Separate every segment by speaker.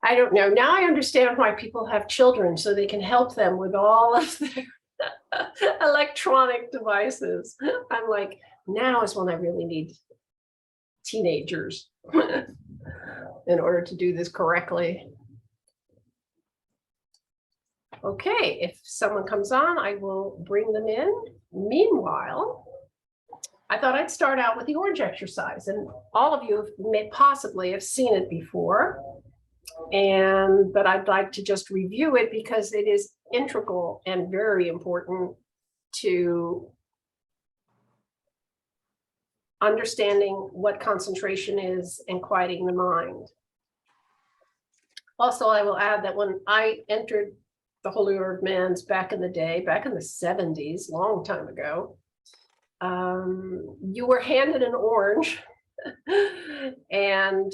Speaker 1: I don't know. Now I understand why people have children, so they can help them with all of their electronic devices. I'm like, now is when I really need teenagers in order to do this correctly. Okay, if someone comes on, I will bring them in. Meanwhile, I thought I'd start out with the orange exercise, and all of you may possibly have seen it before, but I'd like to just review it because it is integral and very important to understanding what concentration is and quieting the mind. Also, I will add that when I entered the Holy Order of Man's back in the day, back in the 70s, long time ago, you were handed an orange and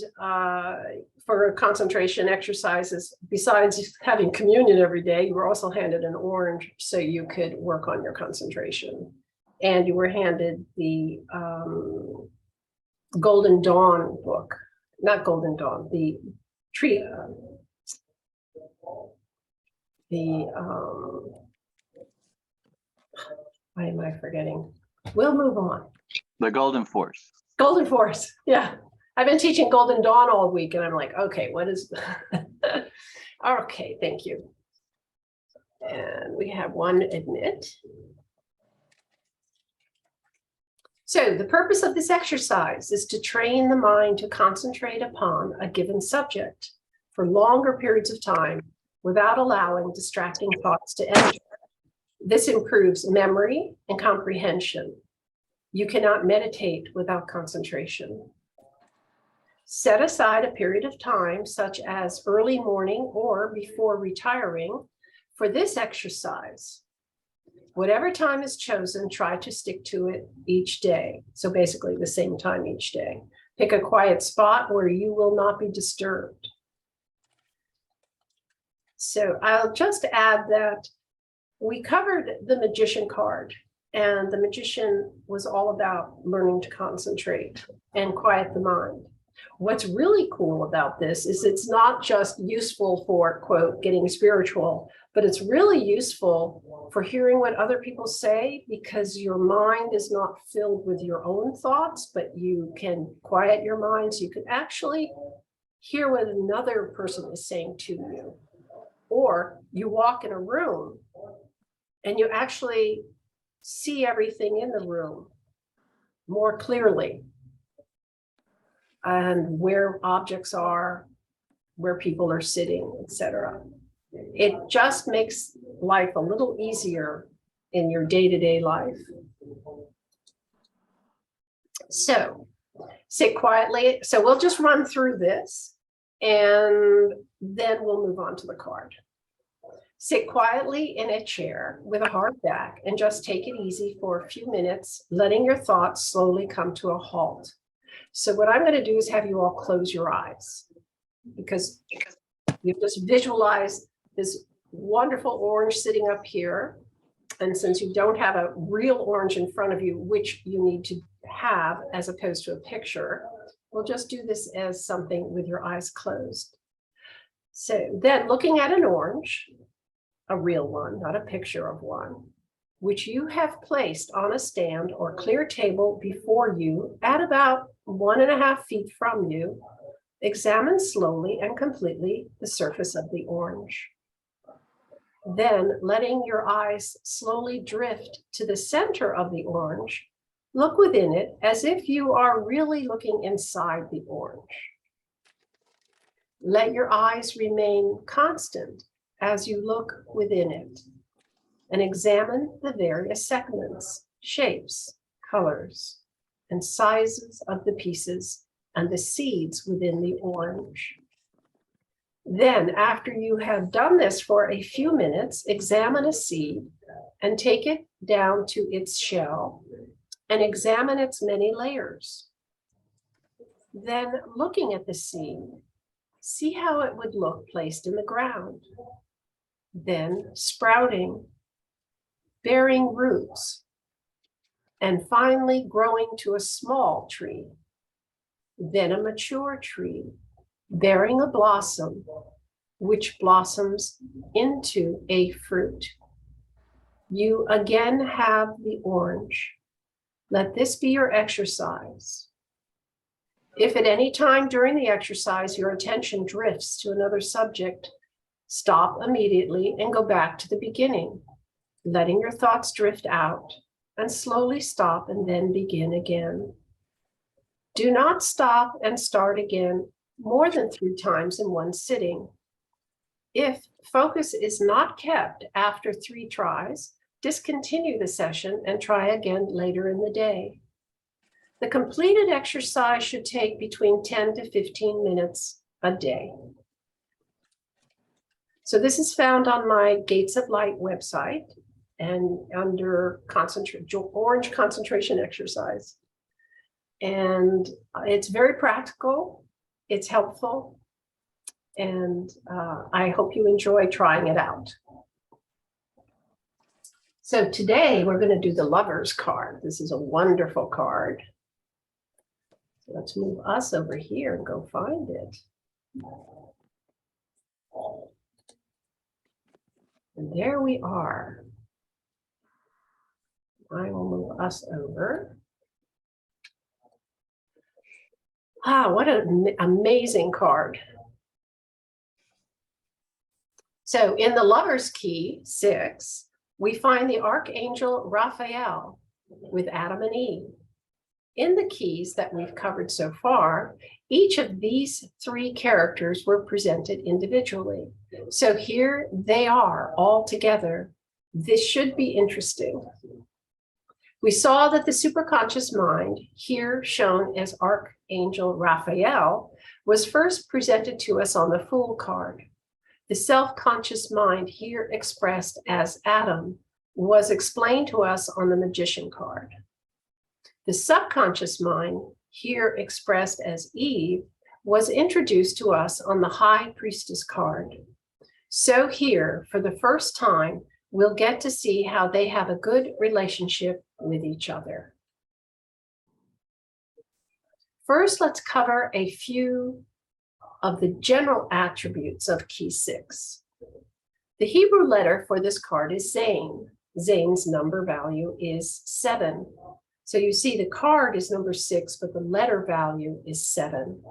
Speaker 1: for concentration exercises, besides having communion every day, you were also handed an orange so you could work on your concentration. And you were handed the Golden Dawn book, not Golden Dawn, the tree, why am I forgetting? We'll move on.
Speaker 2: The Golden Force.
Speaker 1: Golden Force, yeah. I've been teaching Golden Dawn all week, and I'm like, okay, what is? Okay, thank you. And we have one admit. So the purpose of this exercise is to train the mind to concentrate upon a given subject for longer periods of time without allowing distracting thoughts to enter. This improves memory and comprehension. You cannot meditate without concentration. Set aside a period of time, such as early morning or before retiring, for this exercise. Whatever time is chosen, try to stick to it each day. So basically the same time each day. Pick a quiet spot where you will not be disturbed. So I'll just add that we covered the Magician card, and the Magician was all about learning to concentrate and quiet the mind. What's really cool about this is it's not just useful for, quote, getting spiritual, but it's really useful for hearing what other people say, because your mind is not filled with your own thoughts, but you can quiet your mind so you can actually hear what another person is saying to you. Or you walk in a room and you actually see everything in the room more clearly, and where objects are, where people are sitting, etc. It just makes life a little easier in your day-to-day life. So sit quietly. So we'll just run through this and then we'll move on to the card. Sit quietly in a chair with a hard back and just take it easy for a few minutes, letting your thoughts slowly come to a halt. So what I'm going to do is have you all close your eyes, because you just visualize this wonderful orange sitting up here. And since you don't have a real orange in front of you, which you need to have as opposed to a picture, we'll just do this as something with your eyes closed. So then looking at an orange, a real one, not a picture of one, which you have placed on a stand or clear table before you at about 1.5 feet from you, examine slowly and completely the surface of the orange. Then, letting your eyes slowly drift to the center of the orange, look within it as if you are really looking inside the orange. Let your eyes remain constant as you look within it, and examine the various segments, shapes, colors, and sizes of the pieces and the seeds within the orange. Then, after you have done this for a few minutes, examine a seed and take it down to its shell and examine its many layers. Then, looking at the seed, see how it would look placed in the ground. Then, sprouting, bearing roots, and finally growing to a small tree, then a mature tree, bearing a blossom, which blossoms into a fruit. You again have the orange. Let this be your exercise. If at any time during the exercise your attention drifts to another subject, stop immediately and go back to the beginning, letting your thoughts drift out, and slowly stop and then begin again. Do not stop and start again more than 3 times in one sitting. If focus is not kept after 3 tries, discontinue the session and try again later in the day. The completed exercise should take between 10 to 15 minutes a day. So this is found on my Gates of Light website and under orange concentration exercise. And it's very practical, it's helpful, and I hope you enjoy trying it out. So today we're going to do the Lover's card. This is a wonderful card. So let's move us over here and go find it. And there we are. I will move us over. Ah, what an amazing card. So in the Lover's Key 6, we find the Archangel Raphael with Adam and Eve. In the keys that we've covered so far, each of these 3 characters were presented individually. So here they are all together. This should be interesting. We saw that the superconscious mind, here shown as Archangel Raphael, was first presented to us on the Fool card. The self-conscious mind, here expressed as Adam, was explained to us on the Magician card. The subconscious mind, here expressed as Eve, was introduced to us on the High Priestess card. So here, for the first time, we'll get to see how they have a good relationship with each other. First, let's cover a few of the general attributes of Key 6. The Hebrew letter for this card is Zain. Zain's number value is 7. So you see the card is number 6, but the letter value is 7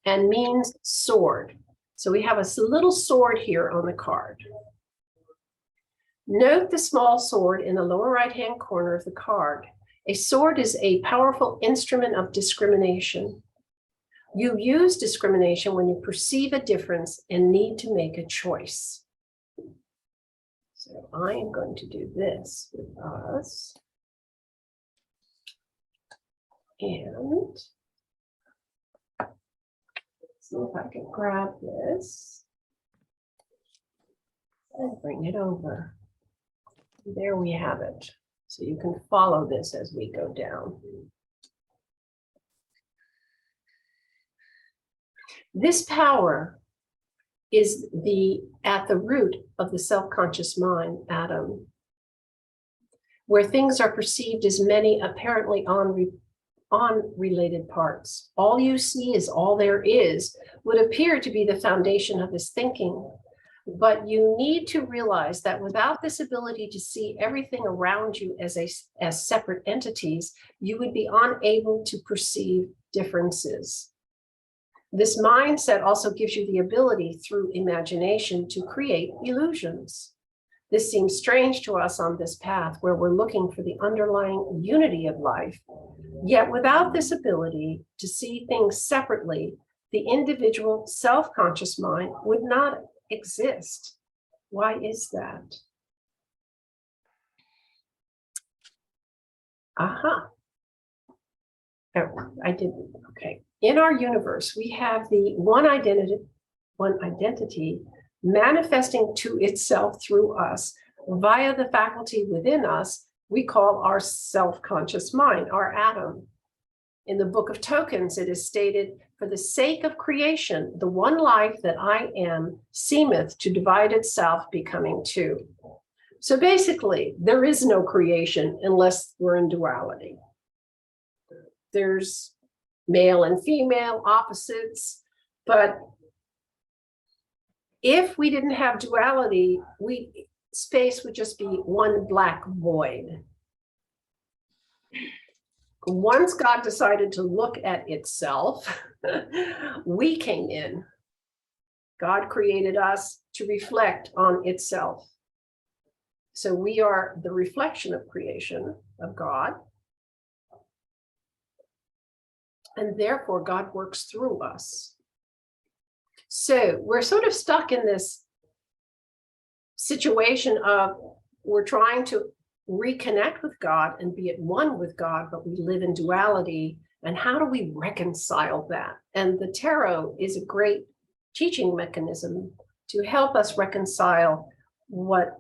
Speaker 1: and means sword. So we have a little sword here on the card. Note the small sword in the lower right-hand corner of the card. A sword is a powerful instrument of discrimination. You use discrimination when you perceive a difference and need to make a choice. So I am going to do this with us. And see if I can grab this and bring it over. There we have it. So you can follow this as we go down. This power is at the root of the self-conscious mind, Adam, where things are perceived as many apparently unrelated parts. All you see is all there is would appear to be the foundation of his thinking. But you need to realize that without this ability to see everything around you as separate entities, you would be unable to perceive differences. This mindset also gives you the ability through imagination to create illusions. This seems strange to us on this path where we're looking for the underlying unity of life. Yet without this ability to see things separately, the individual self-conscious mind would not exist. Why is that? Aha. Oh, I didn't. Okay. In our universe, we have the one identity manifesting to itself through us via the faculty within us we call our self-conscious mind, our Adam. In the Book of Tokens, it is stated, for the sake of creation, the one life that I am seemeth to divide itself, becoming 2. So basically, there is no creation unless we're in duality. There's male and female opposites, but If we didn't have duality, space would just be one black void. Once God decided to look at itself, we came in. God created us to reflect on itself. So we are the reflection of creation of God. And therefore, God works through us. So we're sort of stuck in this situation of we're trying to reconnect with God and be at one with God, but we live in duality. And how do we reconcile that? And the tarot is a great teaching mechanism to help us reconcile what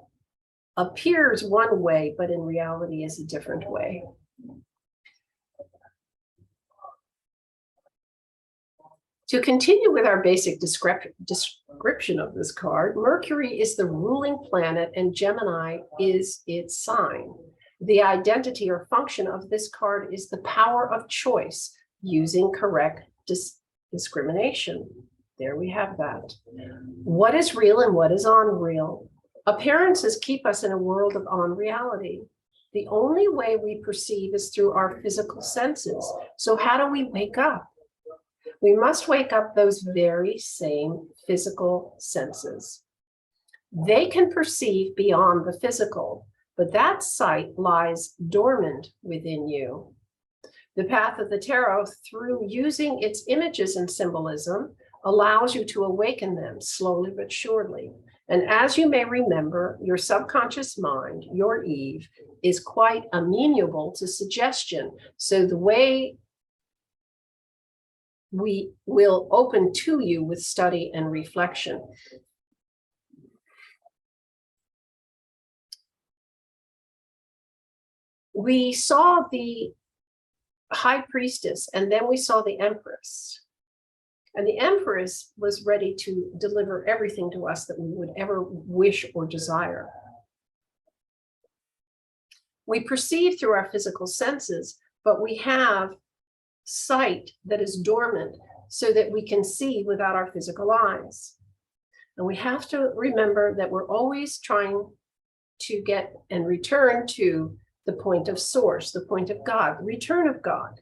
Speaker 1: appears one way, but in reality is a different way. To continue with our basic description of this card, Mercury is the ruling planet and Gemini is its sign. The identity or function of this card is the power of choice using correct discrimination. There we have that. What is real and what is unreal? Appearances keep us in a world of unreality. The only way we perceive is through our physical senses. So how do we wake up? We must wake up those very same physical senses. They can perceive beyond the physical, but that sight lies dormant within you. The path of the tarot, through using its images and symbolism, allows you to awaken them slowly but surely. And as you may remember, your subconscious mind, your Eve, is quite amenable to suggestion. So the way we will open to you with study and reflection. We saw the high priestess, and then we saw the empress. And the empress was ready to deliver everything to us that we would ever wish or desire. We perceive through our physical senses, but we have sight that is dormant so that we can see without our physical eyes. And we have to remember that we're always trying to get and return to the point of source, the point of God, the return of God.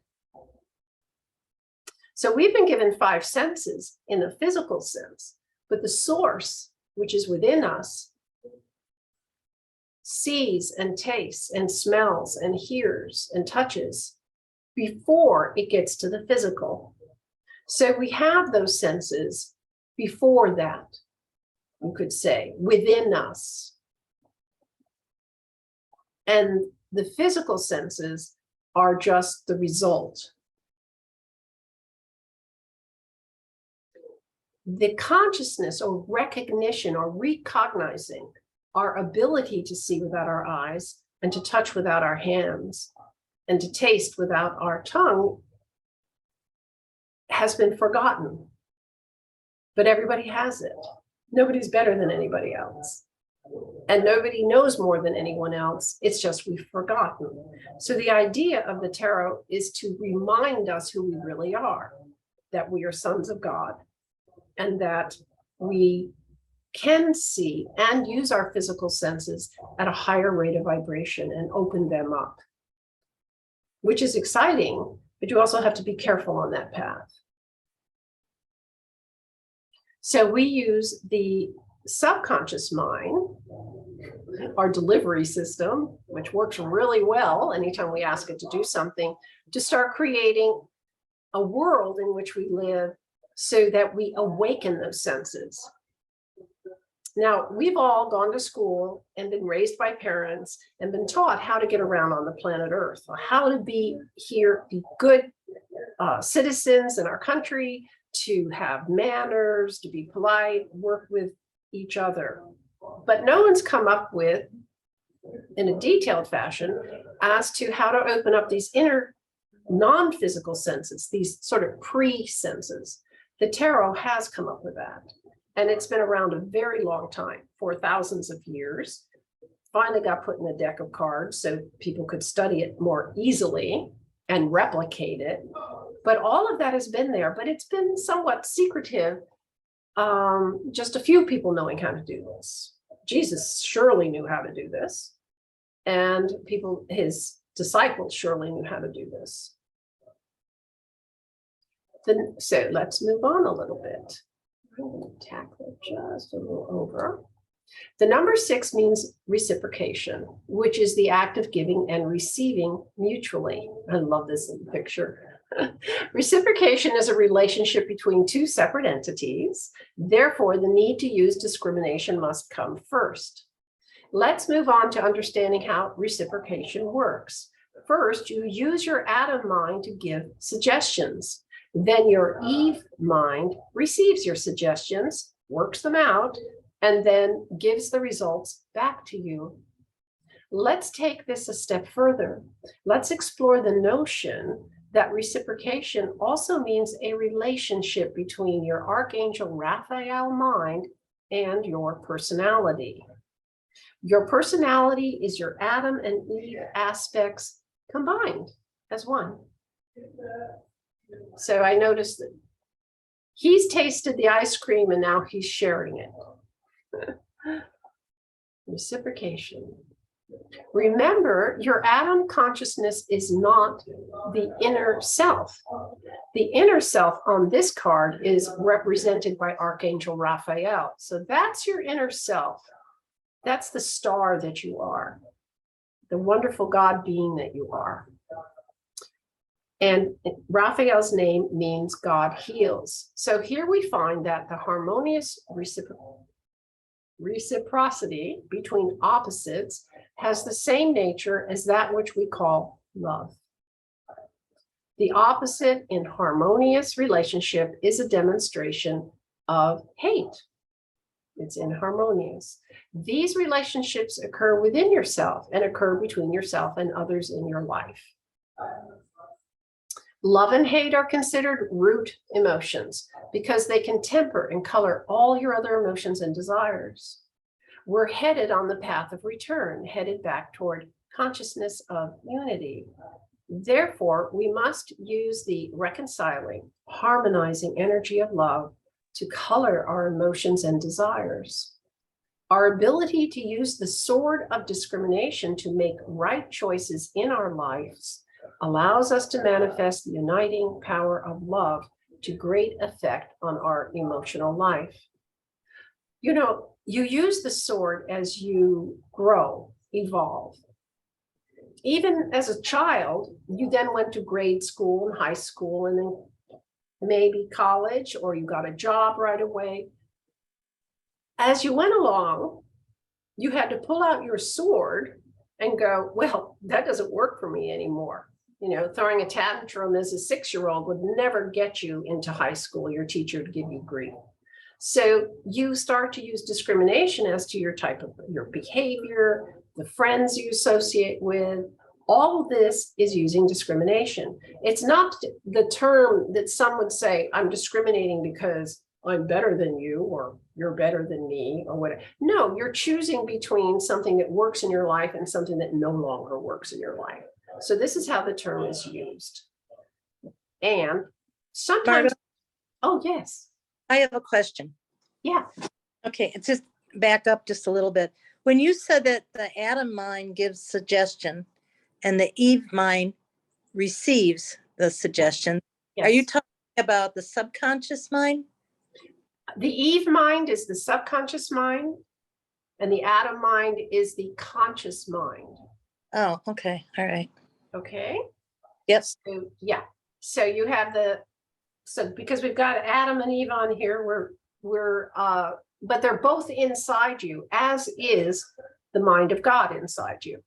Speaker 1: So we've been given 5 senses in the physical sense, but the source, which is within us, sees and tastes and smells and hears and touches before it gets to the physical. So we have those senses before that, you could say, within us. And the physical senses are just the result. The consciousness or recognition or recognizing our ability to see without our eyes and to touch without our hands and to taste without our tongue has been forgotten. But everybody has it. Nobody's better than anybody else. And nobody knows more than anyone else. It's just we've forgotten. So the idea of the tarot is to remind us who we really are, that we are sons of God, and that we can see and use our physical senses at a higher rate of vibration and open them up, which is exciting, but you also have to be careful on that path. So we use the subconscious mind, our delivery system, which works really well anytime we ask it to do something, to start creating a world in which we live so that we awaken those senses. Now, we've all gone to school and been raised by parents and been taught how to get around on the planet Earth, or how to be here, be good citizens in our country, to have manners, to be polite, work with each other. But no one's come up with, in a detailed fashion, as to how to open up these inner non-physical senses, these sort of pre-senses. The tarot has come up with that. And it's been around a very long time, for thousands of years. Finally got put in a deck of cards so people could study it more easily and replicate it. But all of that has been there, but it's been somewhat secretive just a few people knowing how to do this. Jesus surely knew how to do this, and people, his disciples, surely knew how to do this. So let's move on a little bit. I'm going to tack that just a little over. The number 6 means reciprocation, which is the act of giving and receiving mutually. I love this in the picture. Reciprocation is a relationship between two separate entities. Therefore, the need to use discrimination must come first. Let's move on to understanding how reciprocation works. First, you use your Adam mind to give suggestions. Then your Eve mind receives your suggestions, works them out, and then gives the results back to you. Let's take this a step further. Let's explore the notion that reciprocation also means a relationship between your Archangel Raphael mind and your personality. Your personality is your Adam and Eve aspects combined as one. So I noticed that he's tasted the ice cream and now he's sharing it. Reciprocation. Remember, your Adam consciousness is not the inner self. The inner self on this card is represented by Archangel Raphael. So that's your inner self. That's the star that you are, the wonderful God being that you are. And Raphael's name means God heals. So here we find that the harmonious reciprocity between opposites has the same nature as that which we call love. The opposite in harmonious relationship is a demonstration of hate. It's inharmonious. These relationships occur within yourself and occur between yourself and others in your life. Love and hate are considered root emotions because they can temper and color all your other emotions and desires. We're headed on the path of return, headed back toward consciousness of unity. Therefore, we must use the reconciling, harmonizing energy of love to color our emotions and desires. Our ability to use the sword of discrimination to make right choices in our lives allows us to manifest the uniting power of love to great effect on our emotional life. You know, you use the sword as you grow, evolve. Even as a child, you then went to grade school and high school and then maybe college, or you got a job right away. As you went along, you had to pull out your sword and go, well, that doesn't work for me anymore. You know, throwing a tantrum as a 6-year-old would never get you into high school. Your teacher would give you grief. So you start to use discrimination as to your type of your behavior, the friends you associate with. All of this is using discrimination. It's not the term that some would say, I'm discriminating because I'm better than you, or you're better than me, or whatever. No, you're choosing between something that works in your life and something that no longer works in your life. So this is how the term is used. And sometimes,
Speaker 2: Marta,
Speaker 1: oh, yes.
Speaker 2: I have a question.
Speaker 1: Yeah.
Speaker 2: Okay, it's just back up just a little bit. When you said that the Adam mind gives suggestion and the Eve mind receives the suggestion,
Speaker 1: Yes.
Speaker 2: are you talking about the subconscious mind?
Speaker 1: The Eve mind is the subconscious mind, and the Adam mind is the conscious mind.
Speaker 2: Oh, okay. All right.
Speaker 1: Okay.
Speaker 2: Yes.
Speaker 1: So, yeah. So you have so because we've got Adam and Eve on here, but they're both inside you, as is the mind of God inside you.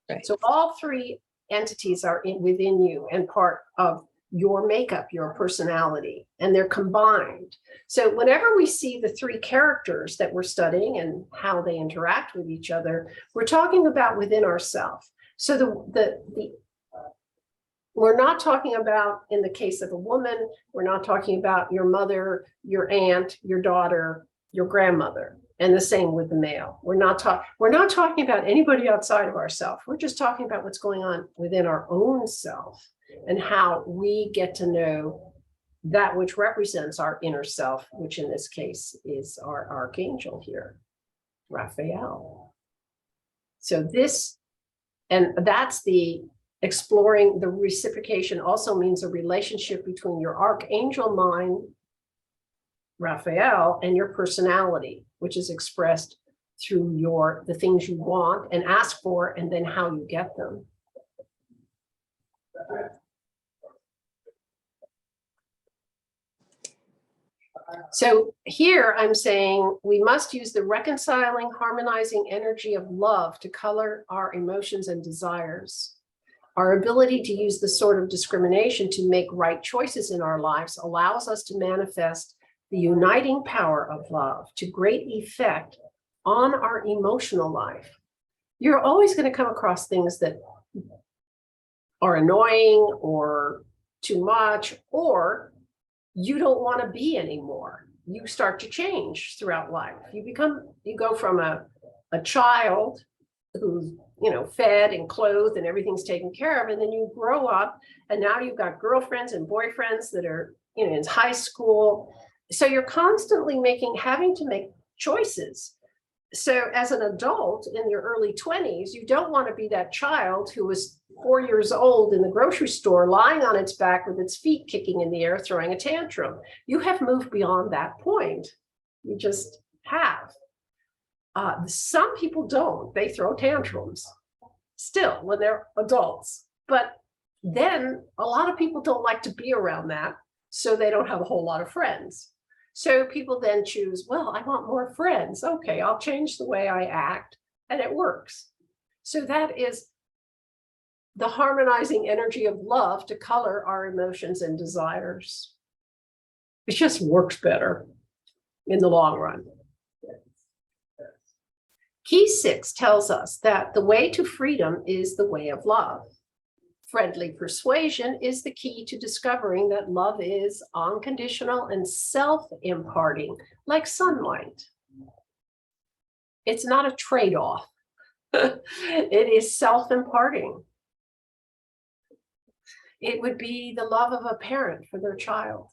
Speaker 2: Right.
Speaker 1: So all three entities are within you and part of your makeup, your personality, and they're combined. So whenever we see the three characters that we're studying and how they interact with each other, we're talking about within ourselves. So we're not talking about, in the case of a woman, we're not talking about your mother, your aunt, your daughter, your grandmother, and the same with the male. We're not talking about anybody outside of ourselves. We're just talking about what's going on within our own self and how we get to know that which represents our inner self, which in this case is our archangel here, Raphael. So this, and that's the exploring the reciprocation also means a relationship between your archangel mind, Raphael, and your personality, which is expressed through the things you want and ask for, and then how you get them. So here I'm saying we must use the reconciling, harmonizing energy of love to color our emotions and desires. Our ability to use the sort of discrimination to make right choices in our lives allows us to manifest the uniting power of love to great effect on our emotional life. You're always going to come across things that are annoying or too much, or you don't want to be anymore. You start to change throughout life. You go from a child who's, fed and clothed and everything's taken care of, and then you grow up and now you've got girlfriends and boyfriends that are, in high school. So you're constantly having to make choices. So as an adult in your early 20s, you don't want to be that child who was 4 years old in the grocery store, lying on its back with its feet kicking in the air, throwing a tantrum. You have moved beyond that point. You just have. Some people don't. They throw tantrums still when they're adults. But then a lot of people don't like to be around that, so they don't have a whole lot of friends. So people then choose, well, I want more friends. Okay, I'll change the way I act, and it works. So that is the harmonizing energy of love to color our emotions and desires. It just works better in the long run. Key 6 tells us that the way to freedom is the way of love. Friendly persuasion is the key to discovering that love is unconditional and self-imparting, like sunlight. It's not a trade-off. It is self-imparting. It would be the love of a parent for their child.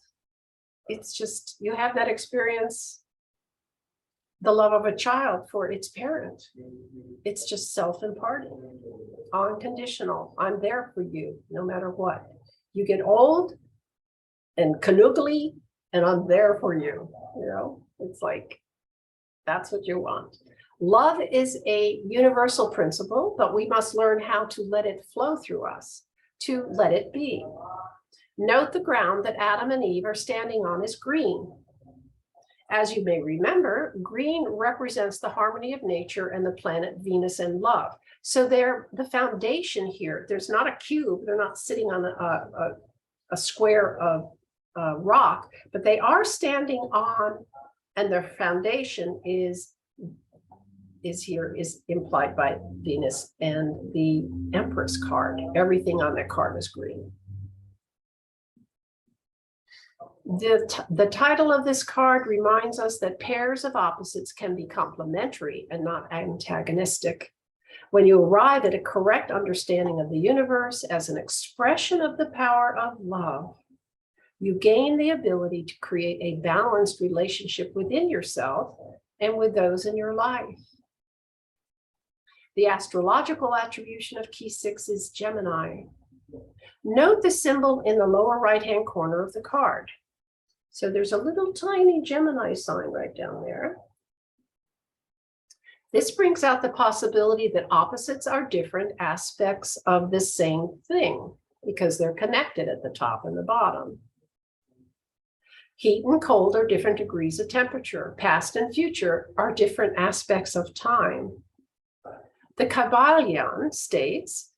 Speaker 1: It's just, you have that experience, the love of a child for its parent. It's just self-imparting, unconditional. I'm there for you no matter what. You get old and canoogly, and I'm there for you. It's like, that's what you want. Love is a universal principle, but we must learn how to let it flow through us, to let it be. Note the ground that Adam and Eve are standing on is green. As you may remember, green represents the harmony of nature and the planet Venus and love. So they're the foundation here. There's not a cube. They're not sitting on a square of rock, but they are standing on, and their foundation is implied by Venus and the Empress card. Everything on that card is green. The title of this card reminds us that pairs of opposites can be complementary and not antagonistic. When you arrive at a correct understanding of the universe as an expression of the power of love, you gain the ability to create a balanced relationship within yourself and with those in your life. The astrological attribution of Key 6 is Gemini. Note the symbol in the lower right-hand corner of the card. So there's a little tiny Gemini sign right down there. This brings out the possibility that opposites are different aspects of the same thing because they're connected at the top and the bottom. Heat and cold are different degrees of temperature. Past and future are different aspects of time. The Kabbalion states,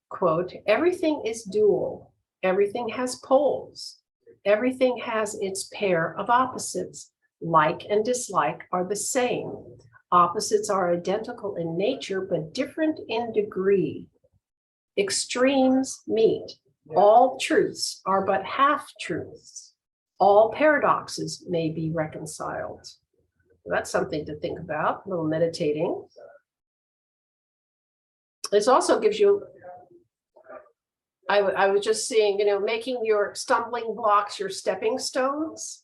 Speaker 1: quote, everything is dual. Everything has poles. Everything has its pair of opposites. Like and dislike are the same. Opposites are identical in nature, but different in degree. Extremes meet. All truths are but half-truths. All paradoxes may be reconciled. That's something to think about, a little meditating. This also gives you I was just seeing, making your stumbling blocks your stepping stones.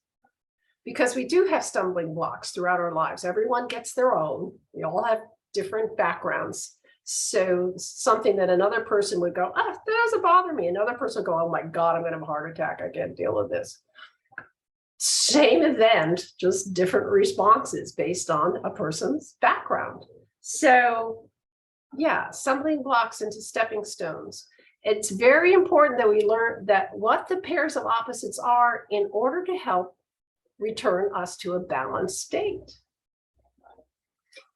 Speaker 1: Because we do have stumbling blocks throughout our lives. Everyone gets their own. We all have different backgrounds. So something that another person would go, that doesn't bother me. Another person would go, oh my God, I'm going to have a heart attack. I can't deal with this. Same event, just different responses based on a person's background. So yeah, stumbling blocks into stepping stones. It's very important that we learn that what the pairs of opposites are in order to help return us to a balanced state.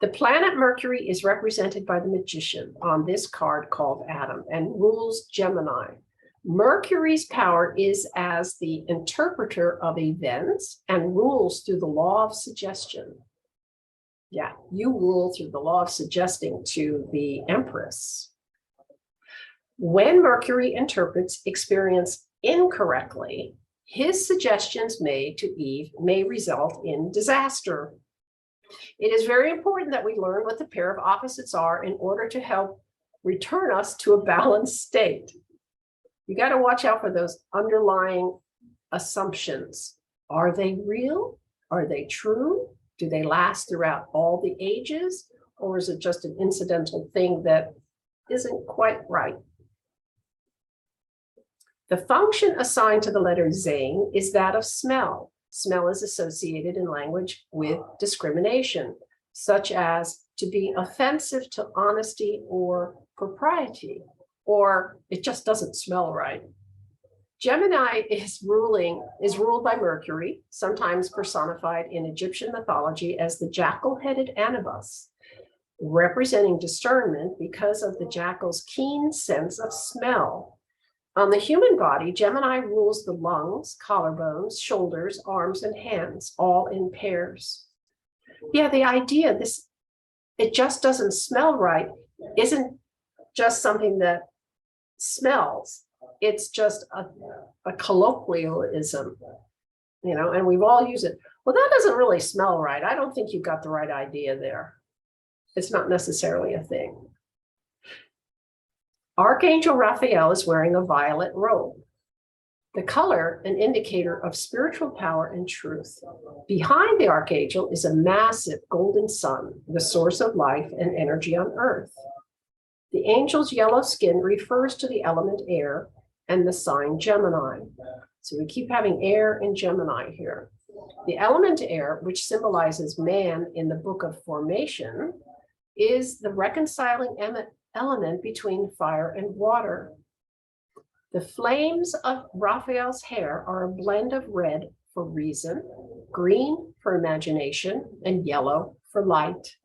Speaker 1: The planet Mercury is represented by the magician on this card called Adam and rules Gemini. Mercury's power is as the interpreter of events and rules through the law of suggestion. Yeah, you rule through the law of suggesting to the Empress. When Mercury interprets experience incorrectly, his suggestions made to Eve may result in disaster. It is very important that we learn what the pair of opposites are in order to help return us to a balanced state. You got to watch out for those underlying assumptions. Are they real? Are they true? Do they last throughout all the ages? Or is it just an incidental thing that isn't quite right? The function assigned to the letter Zain is that of smell. Smell is associated in language with discrimination, such as to be offensive to honesty or propriety, or it just doesn't smell right. Gemini is ruled by Mercury, sometimes personified in Egyptian mythology as the jackal-headed Anubis, representing discernment because of the jackal's keen sense of smell. On the human body, Gemini rules the lungs, collarbones, shoulders, arms, and hands, all in pairs. Yeah, the idea it just doesn't smell right isn't just something that smells. It's just a colloquialism, and we've all used it. Well, that doesn't really smell right. I don't think you've got the right idea there. It's not necessarily a thing. Archangel Raphael is wearing a violet robe. The color, an indicator of spiritual power and truth. Behind the archangel is a massive golden sun, the source of life and energy on earth. The angel's yellow skin refers to the element air and the sign Gemini. So we keep having air in Gemini here. The element air, which symbolizes man in the book of formation, is the reconciling element between fire and water. The flames of Raphael's hair are a blend of red for reason, green for imagination, and yellow for light.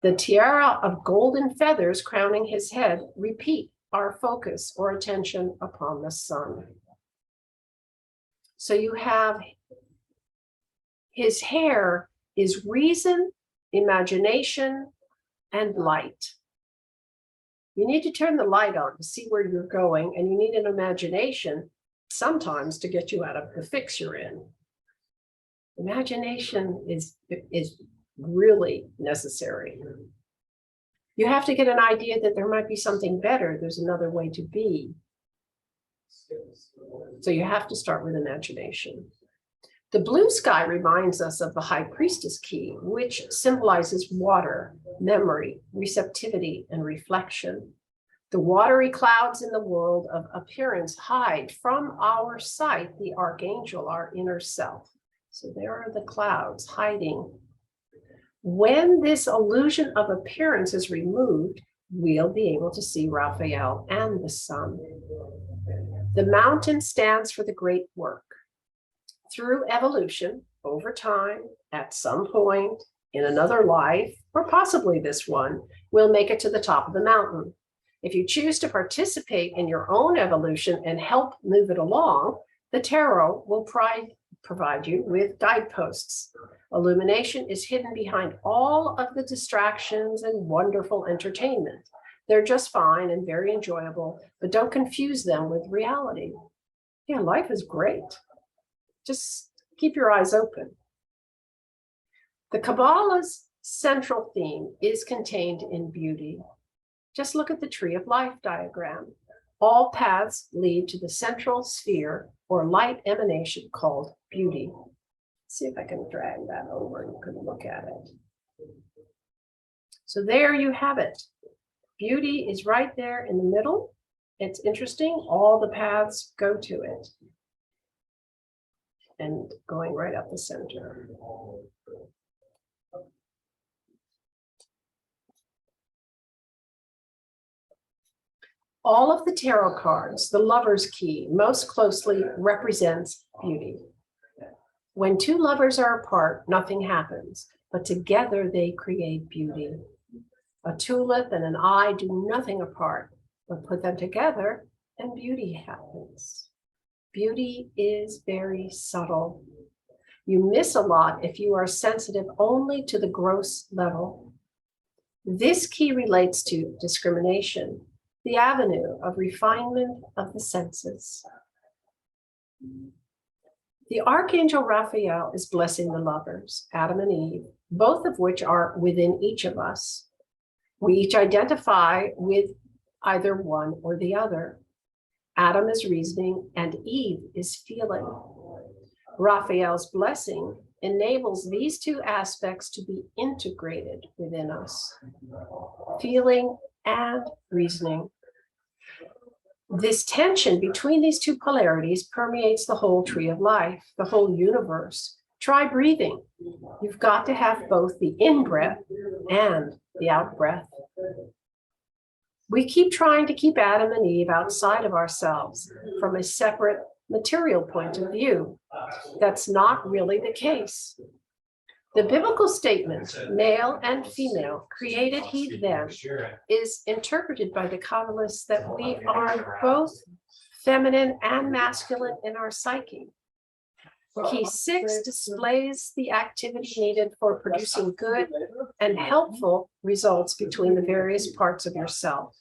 Speaker 1: The tiara of golden feathers crowning his head repeat our focus or attention upon the sun. So you have his hair is reason, imagination, and light. You need to turn the light on to see where you're going, and you need an imagination sometimes to get you out of the fix you're in. Imagination is really necessary. You have to get an idea that there might be something better. There's another way to be. So you have to start with imagination. The blue sky reminds us of the High Priestess key, which symbolizes water, memory, receptivity, and reflection. The watery clouds in the world of appearance hide from our sight the archangel, our inner self. So there are the clouds hiding. When this illusion of appearance is removed, we'll be able to see Raphael and the sun. The mountain stands for the great work. Through evolution, over time, at some point, in another life, or possibly this one, we'll make it to the top of the mountain. If you choose to participate in your own evolution and help move it along, the tarot will provide you with guideposts. Illumination is hidden behind all of the distractions and wonderful entertainment. They're just fine and very enjoyable, but don't confuse them with reality. Yeah, life is great. Just keep your eyes open. The Kabbalah's central theme is contained in beauty. Just look at the tree of life diagram. All paths lead to the central sphere or light emanation called beauty. Let's see if I can drag that over and you can look at it. So there you have it. Beauty is right there in the middle. It's interesting. All the paths go to it. And going right up the center. All of the tarot cards, the lover's key, most closely represents beauty. When two lovers are apart, nothing happens, but together they create beauty. A tulip and an eye do nothing apart, but put them together and beauty happens. Beauty is very subtle. You miss a lot if you are sensitive only to the gross level. This key relates to discrimination, the avenue of refinement of the senses. The Archangel Raphael is blessing the lovers, Adam and Eve, both of which are within each of us. We each identify with either one or the other. Adam is reasoning and Eve is feeling. Raphael's blessing enables these two aspects to be integrated within us, feeling and reasoning. This tension between these two polarities permeates the whole tree of life, the whole universe. Try breathing. You've got to have both the in-breath and the out-breath. We keep trying to keep Adam and Eve outside of ourselves from a separate material point of view. That's not really the case. The biblical statement, male and female, created he them, is interpreted by the Kabbalists that we are both feminine and masculine in our psyche. Key 6 displays the activity needed for producing good and helpful results between the various parts of yourself.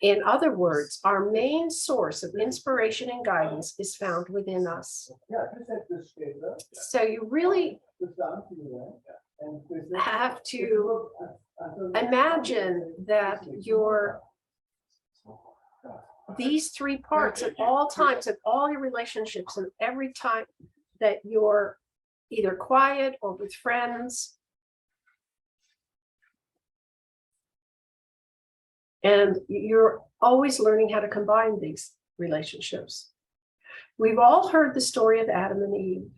Speaker 1: In other words, our main source of inspiration and guidance is found within us. So you really have to imagine that these three parts at all times, at all your relationships, and every time that you're either quiet or with friends, and you're always learning how to combine these relationships. We've all heard the story of Adam and Eve.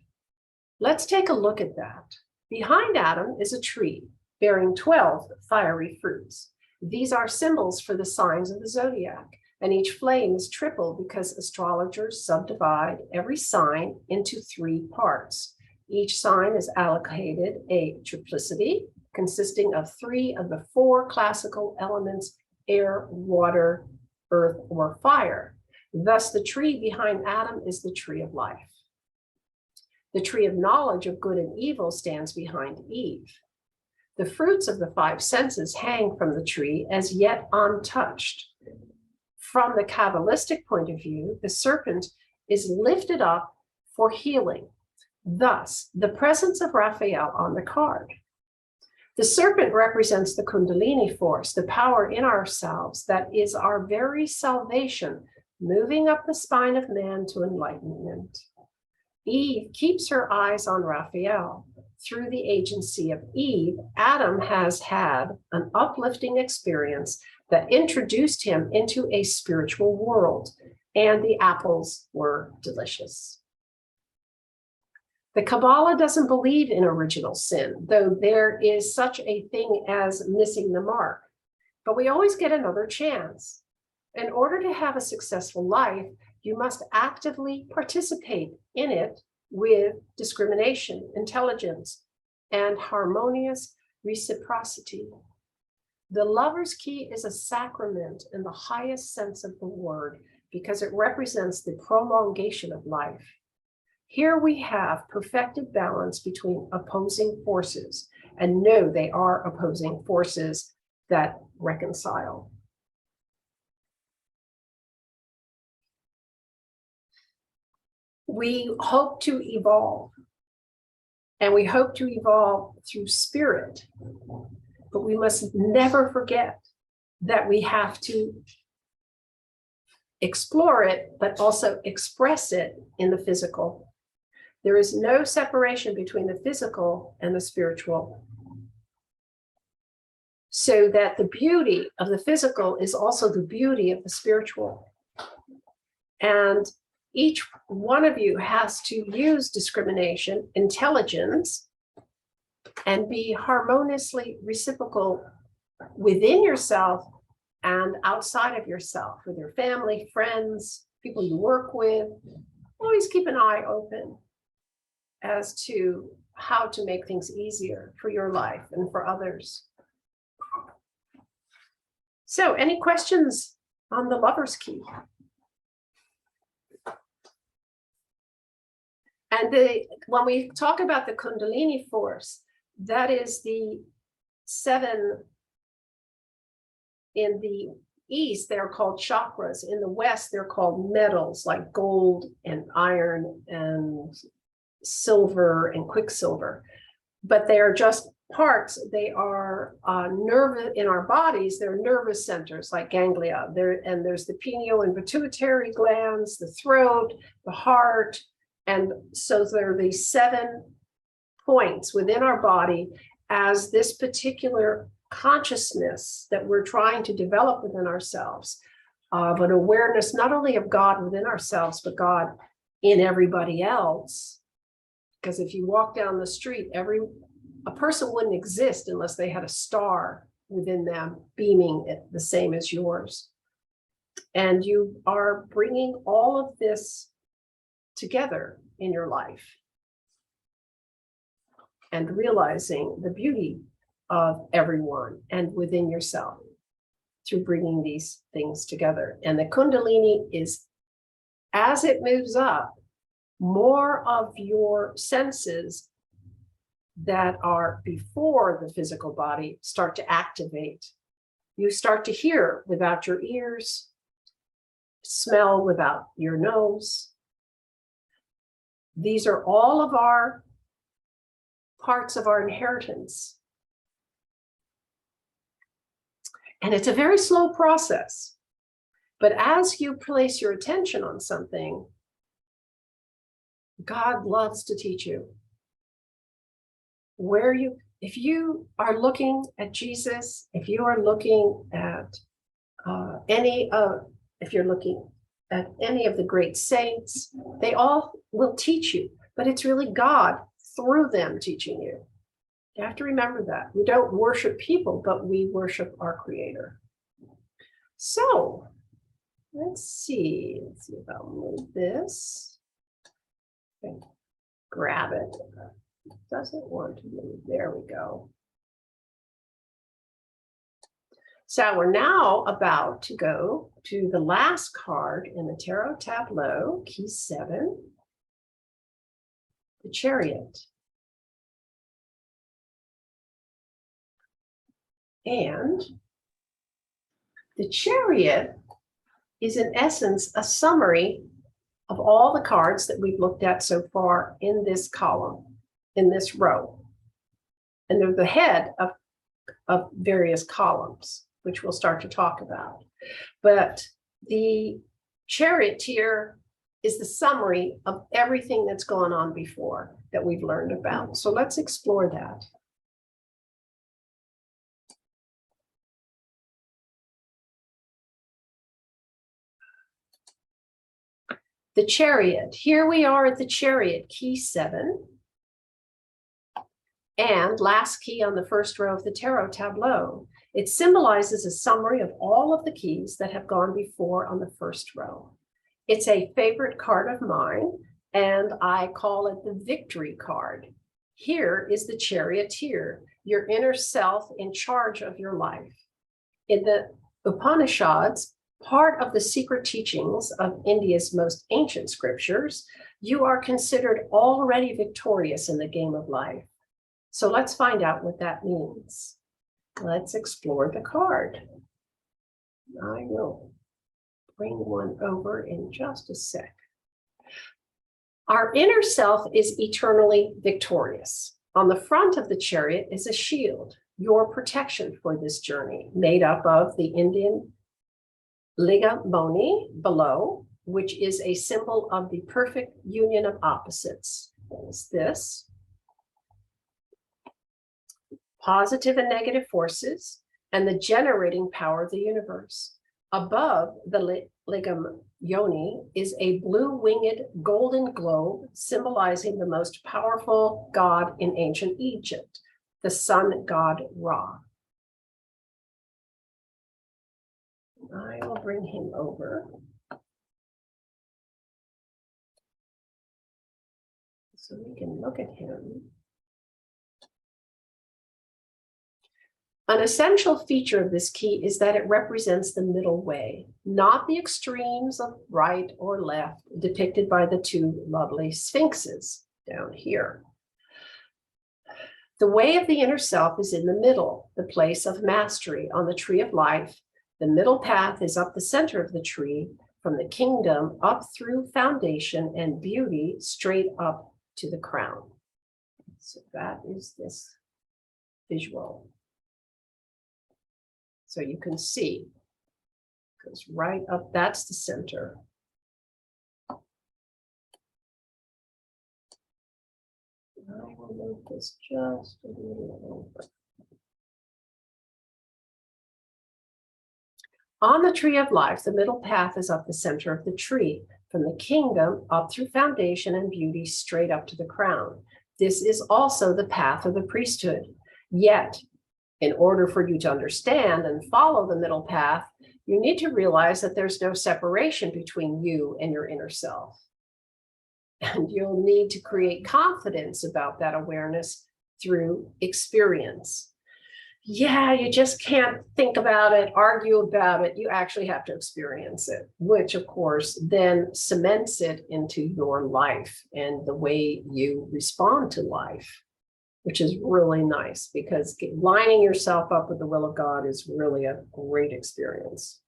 Speaker 1: Let's take a look at that. Behind Adam is a tree bearing 12 fiery fruits. These are symbols for the signs of the zodiac, and each flame is triple because astrologers subdivide every sign into 3 parts. Each sign is allocated a triplicity consisting of 3 of the 4 classical elements: air, water, earth, or fire. Thus, the tree behind Adam is the tree of life. The tree of knowledge of good and evil stands behind Eve. The fruits of the 5 senses hang from the tree as yet untouched. From the Kabbalistic point of view, the serpent is lifted up for healing. Thus, the presence of Raphael on the card. The serpent represents the Kundalini force, the power in ourselves that is our very salvation, moving up the spine of man to enlightenment. Eve keeps her eyes on Raphael. Through the agency of Eve, Adam has had an uplifting experience that introduced him into a spiritual world, and the apples were delicious. The Kabbalah doesn't believe in original sin, though there is such a thing as missing the mark. But we always get another chance. In order to have a successful life, you must actively participate in it with discrimination, intelligence, and harmonious reciprocity. The lover's key is a sacrament in the highest sense of the word because it represents the prolongation of life. Here we have perfected balance between opposing forces, and no, they are opposing forces that reconcile. We hope to evolve, and we hope to evolve through spirit, but we must never forget that we have to explore it, but also express it in the physical. There is no separation between the physical and the spiritual. So that the beauty of the physical is also the beauty of the spiritual. And each one of you has to use discrimination, intelligence, and be harmoniously reciprocal within yourself and outside of yourself, with your family, friends, people you work with. Always keep an eye open as to how to make things easier for your life and for others. So, any questions on the Lover's Key? And when we talk about the Kundalini force, that is the 7 in the East, they're called chakras. In the West, they're called metals like gold and iron and silver and quicksilver. But they are just parts. They are nervous in our bodies. They're nervous centers like ganglia. And there's the pineal and pituitary glands, the throat, the heart. And so there are these 7 points within our body as this particular consciousness that we're trying to develop within ourselves, of an awareness not only of God within ourselves, but God in everybody else. Because if you walk down the street, a person wouldn't exist unless they had a star within them beaming it the same as yours. And you are bringing all of this together in your life and realizing the beauty of everyone and within yourself through bringing these things together. And the Kundalini is, as it moves up, more of your senses that are before the physical body start to activate. You start to hear without your ears, smell without your nose. These are all of our parts of our inheritance. And it's a very slow process. But as you place your attention on something, God loves to teach you. If you are looking at Jesus, if you are looking at if you're looking at any of the great saints, they all will teach you, but it's really God through them teaching you. You have to remember that. We don't worship people, but we worship our Creator. So let's see if I'll move this. Okay. Grab it. Doesn't want to move. There we go. So we're now about to go to the last card in the Tarot Tableau, Key 7, the Chariot. And the Chariot is in essence a summary of all the cards that we've looked at so far in this column, in this row. And they're the head of various columns, which we'll start to talk about. But the Charioteer is the summary of everything that's gone on before that we've learned about. So let's explore that. The Chariot. Here we are at the Chariot Key 7. And last key on the first row of the Tarot Tableau. It symbolizes a summary of all of the keys that have gone before on the first row. It's a favorite card of mine, and I call it the victory card. Here is the Charioteer, your inner self in charge of your life. In the Upanishads, part of the secret teachings of India's most ancient scriptures, you are considered already victorious in the game of life. So let's find out what that means. Let's explore the card. I will bring one over in just a sec. Our inner self is eternally victorious. On the front of the Chariot is a shield, your protection for this journey, made up of the Indian Liga Boni below, which is a symbol of the perfect union of opposites. What is this? Positive and negative forces and the generating power of the universe. Above the Ligam Yoni is a blue-winged golden globe symbolizing the most powerful god in ancient Egypt, the sun god Ra. I will bring him over so we can look at him. An essential feature of this key is that it represents the middle way, not the extremes of right or left depicted by the two lovely sphinxes down here. The way of the inner self is in the middle, the place of mastery on the tree of life. The middle path is up the center of the tree, from the kingdom up through foundation and beauty straight up to the crown. So that is this visual. So you can see, goes right up, that's the center. I will move this just a little over. On the tree of life, the middle path is up the center of the tree, from the kingdom up through foundation and beauty straight up to the crown. This is also the path of the priesthood. Yet, in order for you to understand and follow the middle path, you need to realize that there's no separation between you and your inner self. And you'll need to create confidence about that awareness through experience. Yeah, you just can't think about it, argue about it. You actually have to experience it, which of course then cements it into your life and the way you respond to life, which is really nice because lining yourself up with the will of God is really a great experience.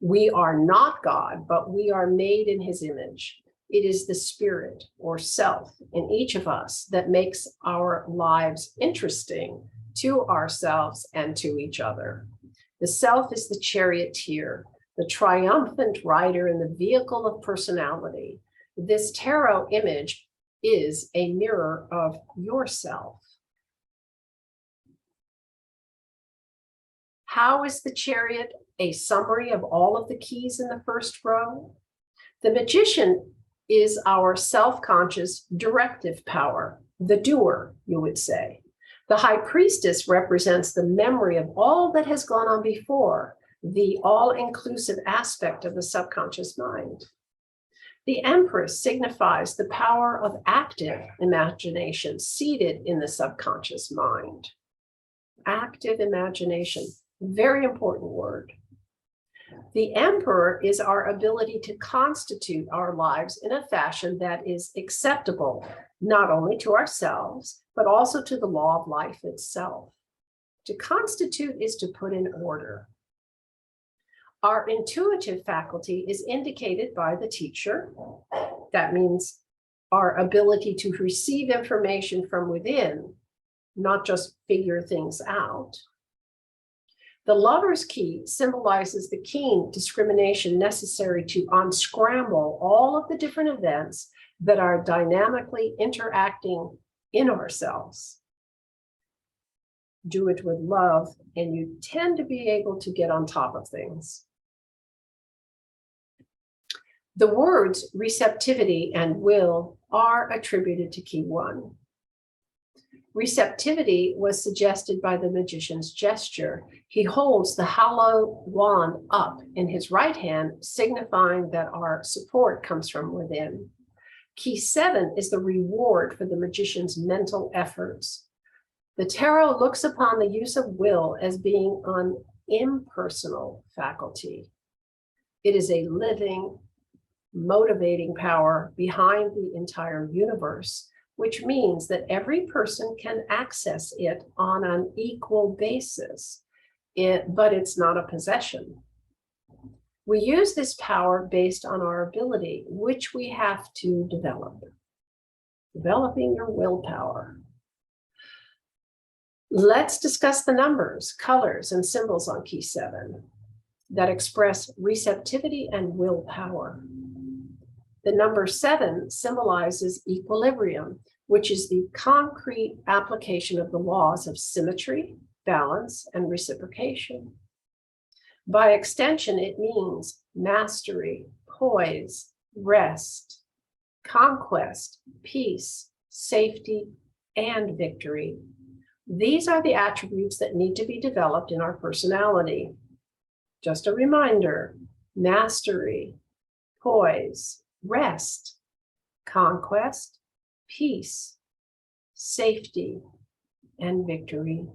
Speaker 1: We are not God, but we are made in his image. It is the spirit or self in each of us that makes our lives interesting to ourselves and to each other. The self is the charioteer, the triumphant rider in the vehicle of personality. This tarot image is a mirror of yourself. How is the chariot a summary of all of the keys in the first row? The magician is our self-conscious directive power, the doer, you would say. The high priestess represents the memory of all that has gone on before, the all-inclusive aspect of the subconscious mind. The empress signifies the power of active imagination seated in the subconscious mind. Active imagination, very important word. The emperor is our ability to constitute our lives in a fashion that is acceptable, not only to ourselves, but also to the law of life itself. To constitute is to put in order. Our intuitive faculty is indicated by the teacher. That means our ability to receive information from within, not just figure things out. The lover's key symbolizes the keen discrimination necessary to unscramble all of the different events that are dynamically interacting in ourselves. Do it with love, and you tend to be able to get on top of things. The words receptivity and will are attributed to key 1. Receptivity was suggested by the magician's gesture. He holds the hollow wand up in his right hand, signifying that our support comes from within. Key 7 is the reward for the magician's mental efforts. The tarot looks upon the use of will as being an impersonal faculty. It is a living, motivating power behind the entire universe, which means that every person can access it on an equal basis, but it's not a possession. We use this power based on our ability, which we have to develop. Developing your willpower. Let's discuss the numbers, colors, and symbols on key 7. that express receptivity and willpower. The number 7 symbolizes equilibrium, which is the concrete application of the laws of symmetry, balance, and reciprocation. By extension, it means mastery, poise, rest, conquest, peace, safety, and victory. These are the attributes that need to be developed in our personality. Just a reminder: mastery, poise, rest, conquest, peace, safety, and victory.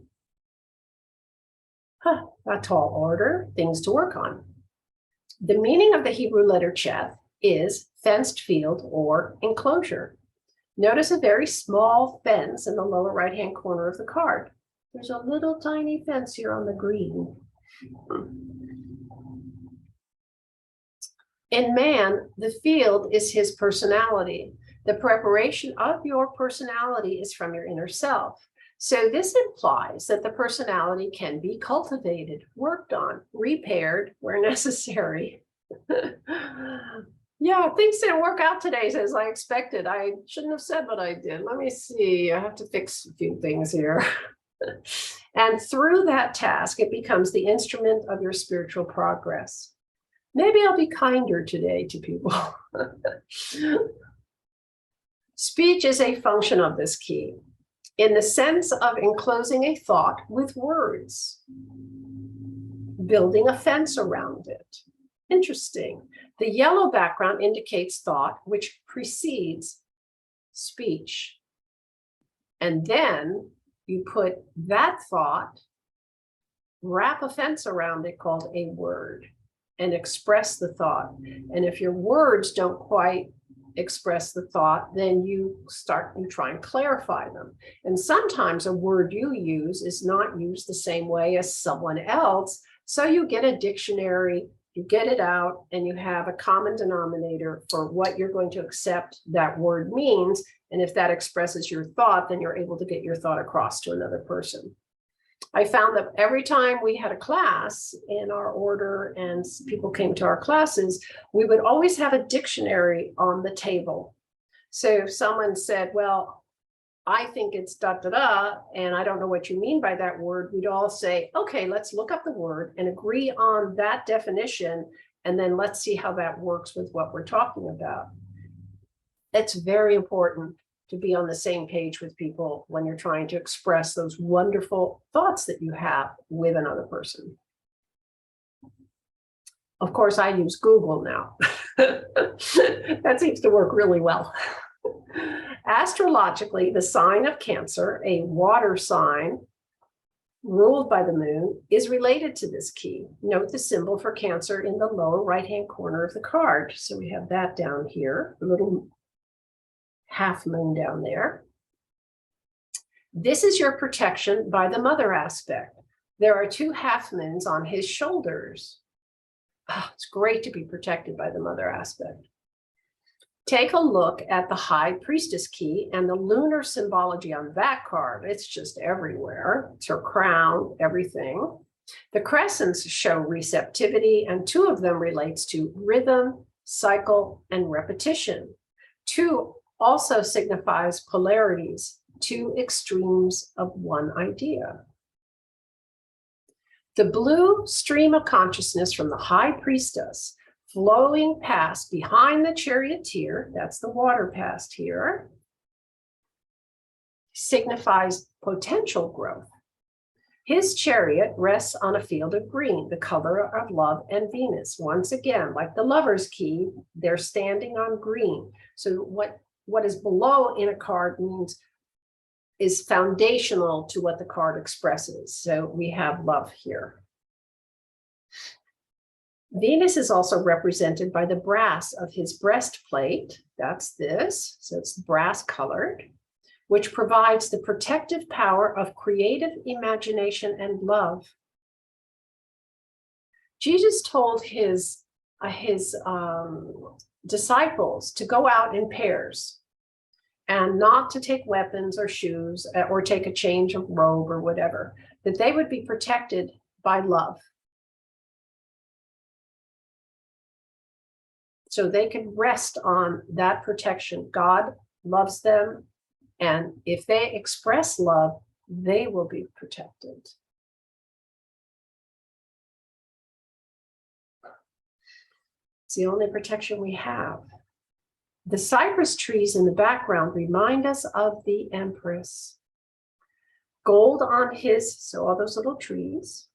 Speaker 1: A tall order, things to work on. The meaning of the Hebrew letter Chet is fenced field or enclosure. Notice a very small fence in the lower right-hand corner of the card. There's a little tiny fence here on the green. In man, the field is his personality. The preparation of your personality is from your inner self. So this implies that the personality can be cultivated, worked on, repaired where necessary. Yeah, things didn't work out today as I expected. I shouldn't have said what I did. Let me see. I have to fix a few things here. And through that task, it becomes the instrument of your spiritual progress. Maybe I'll be kinder today to people. Speech is a function of this key, in the sense of enclosing a thought with words, building a fence around it. Interesting. The yellow background indicates thought, which precedes speech. And then you put that thought, wrap a fence around it called a word, and express the thought. And if your words don't quite express the thought, then you try and clarify them. And sometimes a word you use is not used the same way as someone else. So you get a dictionary, you get it out, and you have a common denominator for what you're going to accept that word means. And if that expresses your thought, then you're able to get your thought across to another person. I found that every time we had a class in our order and people came to our classes, we would always have a dictionary on the table. So if someone said, well, I think it's da da da, and I don't know what you mean by that word, we'd all say, okay, let's look up the word and agree on that definition, and then let's see how that works with what we're talking about. It's very important to be on the same page with people when you're trying to express those wonderful thoughts that you have with another person. Of course, I use Google now. That seems to work really well. Astrologically, the sign of Cancer, a water sign ruled by the moon, is related to this key. Note the symbol for Cancer in the lower right-hand corner of the card. So we have that down here, a little half moon down there. This is your protection by the mother aspect. There are 2 half moons on his shoulders. Oh, it's great to be protected by the mother aspect. Take a look at the High Priestess key and the lunar symbology on that card. It's just everywhere. It's her crown, everything. The crescents show receptivity, and 2 of them relates to rhythm, cycle, and repetition. 2 also signifies polarities, 2 extremes of one idea. The blue stream of consciousness from the High Priestess flowing past behind the Charioteer, that's the water past here, signifies potential growth. His chariot rests on a field of green, the color of love and Venus. Once again, like the Lover's key, they're standing on green. So what is below in a card is foundational to what the card expresses. So we have love here. Venus is also represented by the brass of his breastplate. That's this, so it's brass colored, which provides the protective power of creative imagination and love. Jesus told his disciples to go out in pairs and not to take weapons or shoes or take a change of robe or whatever, that they would be protected by love. so they can rest on that protection. God loves them, and if they express love, they will be protected. It's the only protection we have. The cypress trees in the background remind us of the Empress. Gold on his, so all those little trees,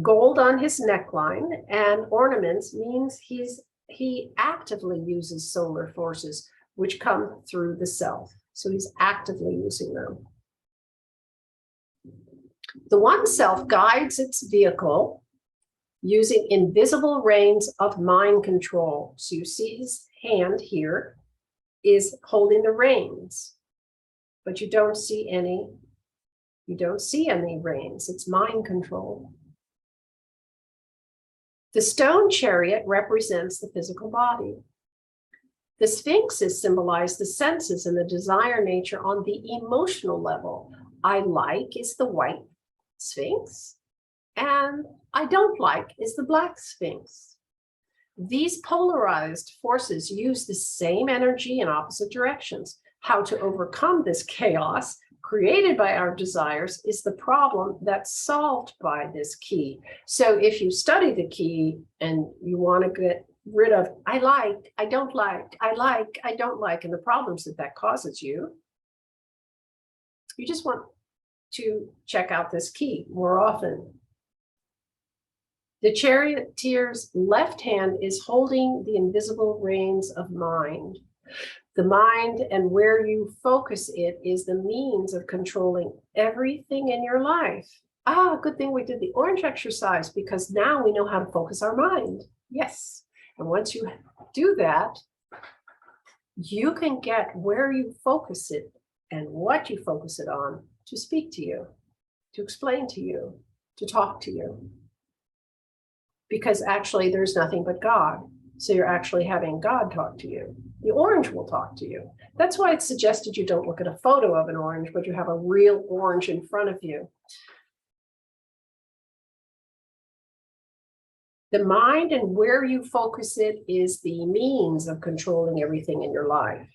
Speaker 1: gold on his neckline and ornaments means he actively uses solar forces which come through the self. So he's actively using them. The one self guides its vehicle using invisible reins of mind control. So you see his hand here is holding the reins, but you don't see any reins. It's mind control. The stone chariot represents the physical body. The sphinxes symbolize the senses and the desire nature on the emotional level. I like is the white sphinx, and I don't like is the black sphinx. These polarized forces use the same energy in opposite directions. How to overcome this chaos created by our desires is the problem that's solved by this key. So if you study the key and you want to get rid of I like, I don't like, I like, I don't like, and the problems that causes you, you just want to check out this key more often. The charioteer's left hand is holding the invisible reins of mind. The mind and where you focus it is the means of controlling everything in your life. Good thing we did the orange exercise, because now we know how to focus our mind. Yes. And once you do that, you can get where you focus it and what you focus it on to speak to you, to explain to you, to talk to you. Because actually there's nothing but God. So you're actually having God talk to you. The orange will talk to you. That's why it's suggested you don't look at a photo of an orange, but you have a real orange in front of you. The mind and where you focus it is the means of controlling everything in your life.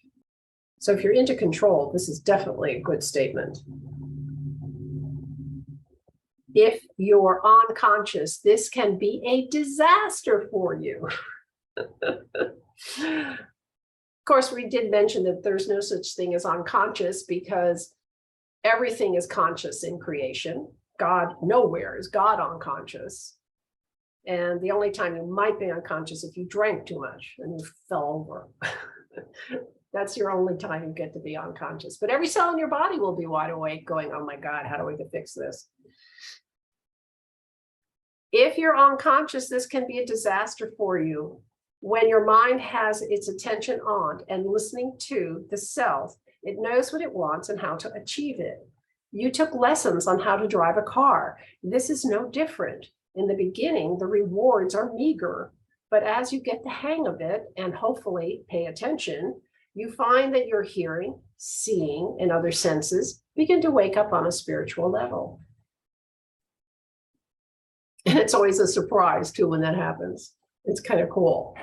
Speaker 1: So if you're into control, this is definitely a good statement. If you're unconscious, this can be a disaster for you. Of course, we did mention that there's no such thing as unconscious, because everything is conscious in creation. God, nowhere is God unconscious. And the only time you might be unconscious if you drank too much and you fell over. That's your only time you get to be unconscious. But every cell in your body will be wide awake going, oh my God, how do we fix this? If you're unconscious, this can be a disaster for you. When your mind has its attention on and listening to the self, it knows what it wants and how to achieve it. You took lessons on how to drive a car. This is no different. In the beginning, the rewards are meager, but as you get the hang of it and hopefully pay attention, you find that your hearing, seeing, and other senses begin to wake up on a spiritual level. And it's always a surprise too when that happens. It's kind of cool.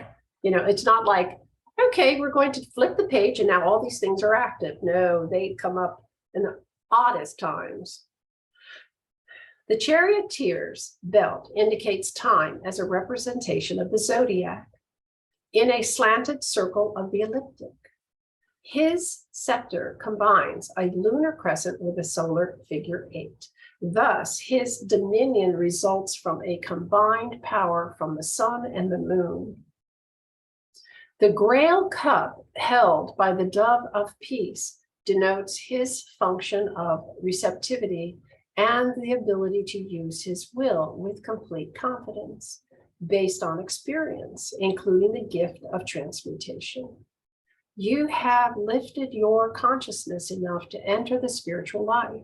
Speaker 1: You know, it's not like, okay, we're going to flip the page and now all these things are active. No, they come up in the oddest times. The Charioteer's belt indicates time as a representation of the zodiac in a slanted circle of the ecliptic. His scepter combines a lunar crescent with a solar figure 8. Thus, his dominion results from a combined power from the sun and the moon. The Grail cup held by the dove of peace denotes his function of receptivity and the ability to use his will with complete confidence based on experience, including the gift of transmutation. You have lifted your consciousness enough to enter the spiritual life.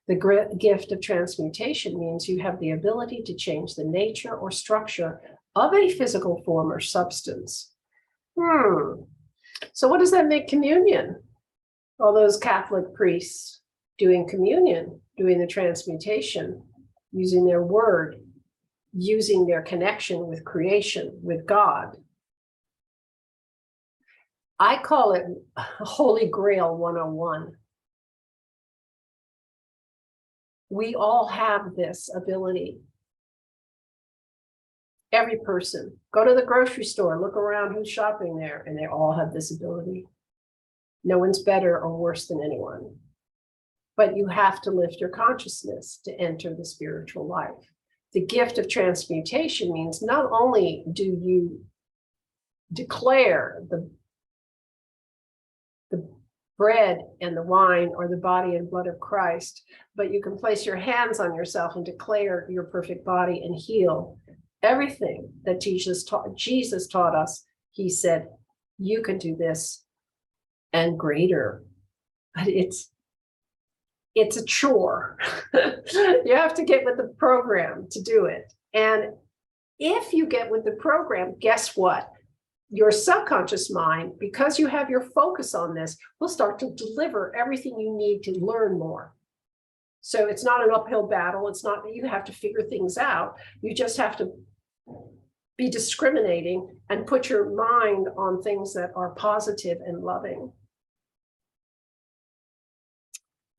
Speaker 1: The gift of transmutation means you have the ability to change the nature or structure of a physical form or substance. So what does that make communion? All those Catholic priests doing communion, doing the transmutation, using their word, using their connection with creation, with God. I call it Holy Grail 101. We all have this ability. Every person. Go to the grocery store, look around who's shopping there, and they all have this ability. No one's better or worse than anyone. But you have to lift your consciousness to enter the spiritual life. The gift of transmutation means not only do you declare the bread and the wine or the body and blood of Christ, but you can place your hands on yourself and declare your perfect body and heal everything that Jesus taught us. He said, you can do this and greater. But it's a chore. You have to get with the program to do it. And if you get with the program, guess what? Your subconscious mind, because you have your focus on this, will start to deliver everything you need to learn more. So it's not an uphill battle. It's not that you have to figure things out. You just have to be discriminating and put your mind on things that are positive and loving.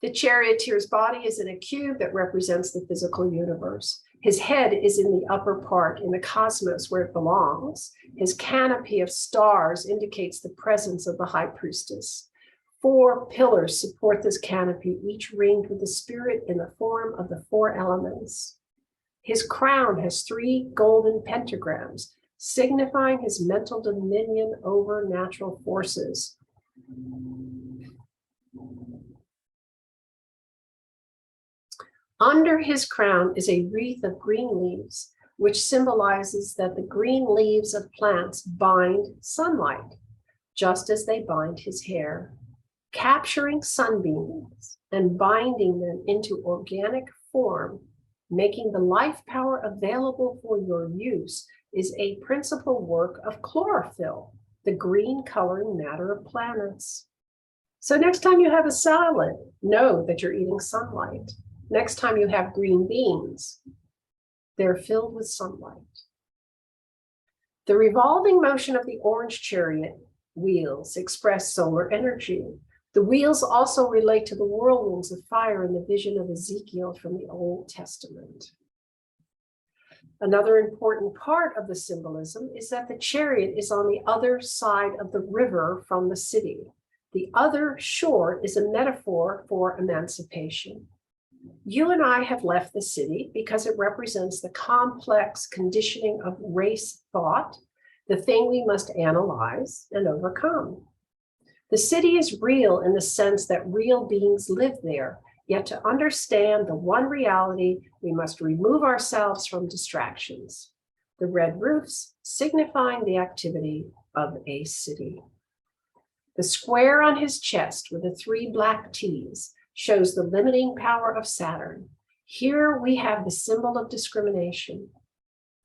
Speaker 1: The Charioteer's body is in a cube that represents the physical universe. His head is in the upper part, in the cosmos where it belongs. His canopy of stars indicates the presence of the high priestess. 4 pillars support this canopy, each ringed with the spirit in the form of the 4 elements. His crown has 3 golden pentagrams, signifying his mental dominion over natural forces. Under his crown is a wreath of green leaves, which symbolizes that the green leaves of plants bind sunlight, just as they bind his hair, capturing sunbeams and binding them into organic form, making the life power available for your use, is a principal work of chlorophyll, the green coloring matter of planets. So next time you have a salad, know that you're eating sunlight. Next time you have green beans, they're filled with sunlight. The revolving motion of the orange chariot wheels express solar energy. The wheels also relate to the whirlwinds of fire in the vision of Ezekiel from the Old Testament. Another important part of the symbolism is that the chariot is on the other side of the river from the city. The other shore is a metaphor for emancipation. You and I have left the city because it represents the complex conditioning of race thought, the thing we must analyze and overcome. The city is real in the sense that real beings live there, yet to understand the one reality, we must remove ourselves from distractions. The red roofs signifying the activity of a city. The square on his chest with the 3 black T's shows the limiting power of Saturn. Here we have the symbol of discrimination.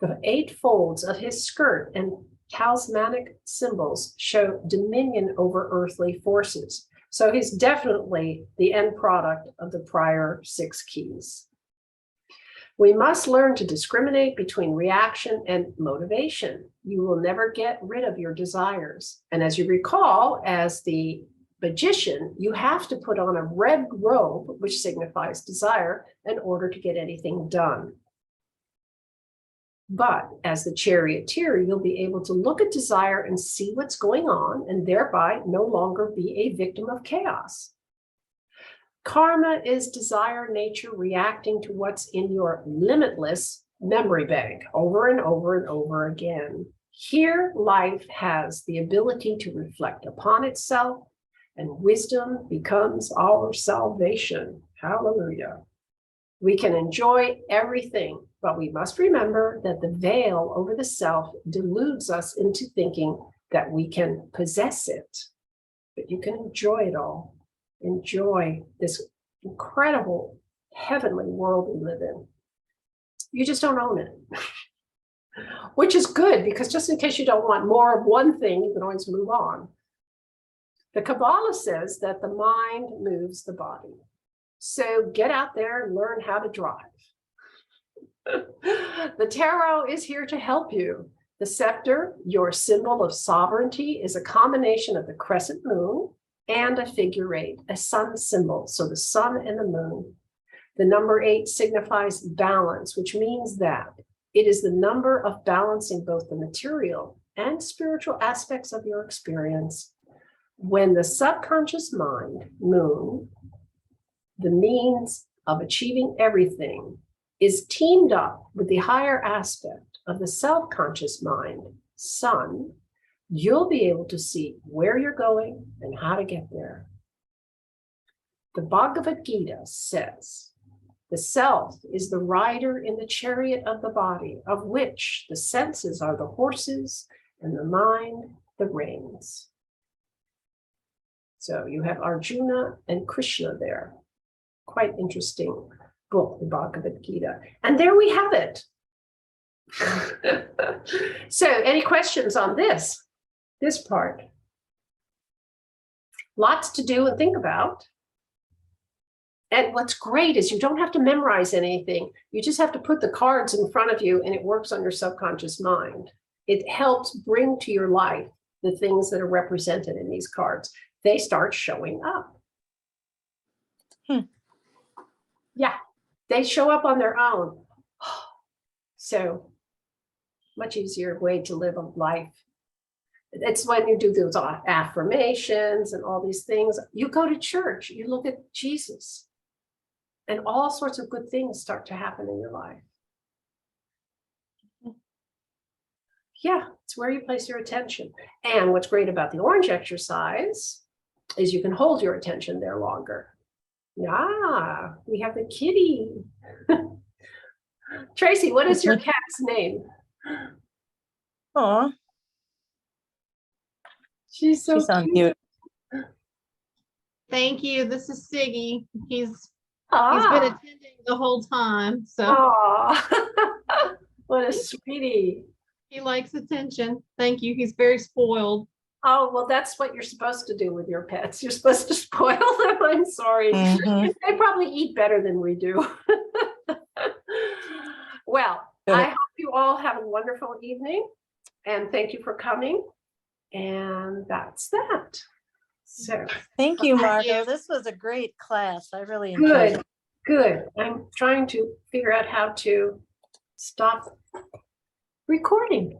Speaker 1: The 8 folds of his skirt and talismanic symbols show dominion over earthly forces. So he's definitely the end product of the prior 6 keys. We must learn to discriminate between reaction and motivation. You will never get rid of your desires. And as you recall, as the magician, you have to put on a red robe, which signifies desire, in order to get anything done. But as the charioteer, you'll be able to look at desire and see what's going on, and thereby no longer be a victim of chaos. Karma is desire nature reacting to what's in your limitless memory bank over and over and over again. Here, life has the ability to reflect upon itself, and wisdom becomes our salvation. Hallelujah. We can enjoy everything, but we must remember that the veil over the self deludes us into thinking that we can possess it. But you can enjoy it all. Enjoy this incredible heavenly world we live in. You just don't own it, which is good, because just in case you don't want more of one thing, you can always move on. The Kabbalah says that the mind moves the body. So get out there and learn how to drive. The tarot is here to help you. The scepter, your symbol of sovereignty, is a combination of the crescent moon and a figure 8, a sun symbol. So the sun and the moon. The number 8 signifies balance, which means that it is the number of balancing both the material and spiritual aspects of your experience. When the subconscious mind, moon, the means of achieving everything, is teamed up with the higher aspect of the self-conscious mind, sun, you'll be able to see where you're going and how to get there. The Bhagavad Gita says, the self is the rider in the chariot of the body, of which the senses are the horses and the mind the reins. So you have Arjuna and Krishna there. Quite interesting book, the Bhagavad Gita. And there we have it. So any questions on this part? Lots to do and think about. And what's great is you don't have to memorize anything. You just have to put the cards in front of you and it works on your subconscious mind. It helps bring to your life the things that are represented in these cards. They start showing up. Yeah, they show up on their own. So much easier way to live a life. It's when you do those affirmations and all these things. You go to church, you look at Jesus, and all sorts of good things start to happen in your life. Yeah, it's where you place your attention. And what's great about the orange exercise is you can hold your attention there longer. Yeah, we have the kitty. Tracy, what is your cat's name?
Speaker 2: Aw,
Speaker 1: She's so
Speaker 2: she's on
Speaker 1: cute.
Speaker 2: mute.
Speaker 3: Thank you. This is Siggy. He's been
Speaker 1: Ah,
Speaker 3: attending the whole time, so
Speaker 1: aw. What a sweetie.
Speaker 3: he likes attention. Thank you. He's very spoiled.
Speaker 1: Oh, well, that's what you're supposed to do with your pets. You're supposed to spoil them. I'm sorry.
Speaker 2: Mhm.
Speaker 1: They probably eat better than we do. Well,
Speaker 2: Good.
Speaker 1: I hope you all have a wonderful evening and thank you for coming. And that's that. So
Speaker 2: Thank you,
Speaker 3: Thank
Speaker 2: Margot.
Speaker 3: you.
Speaker 2: This was a great class. I really enjoyed it.
Speaker 1: good. I'm trying to figure out how to stop recording.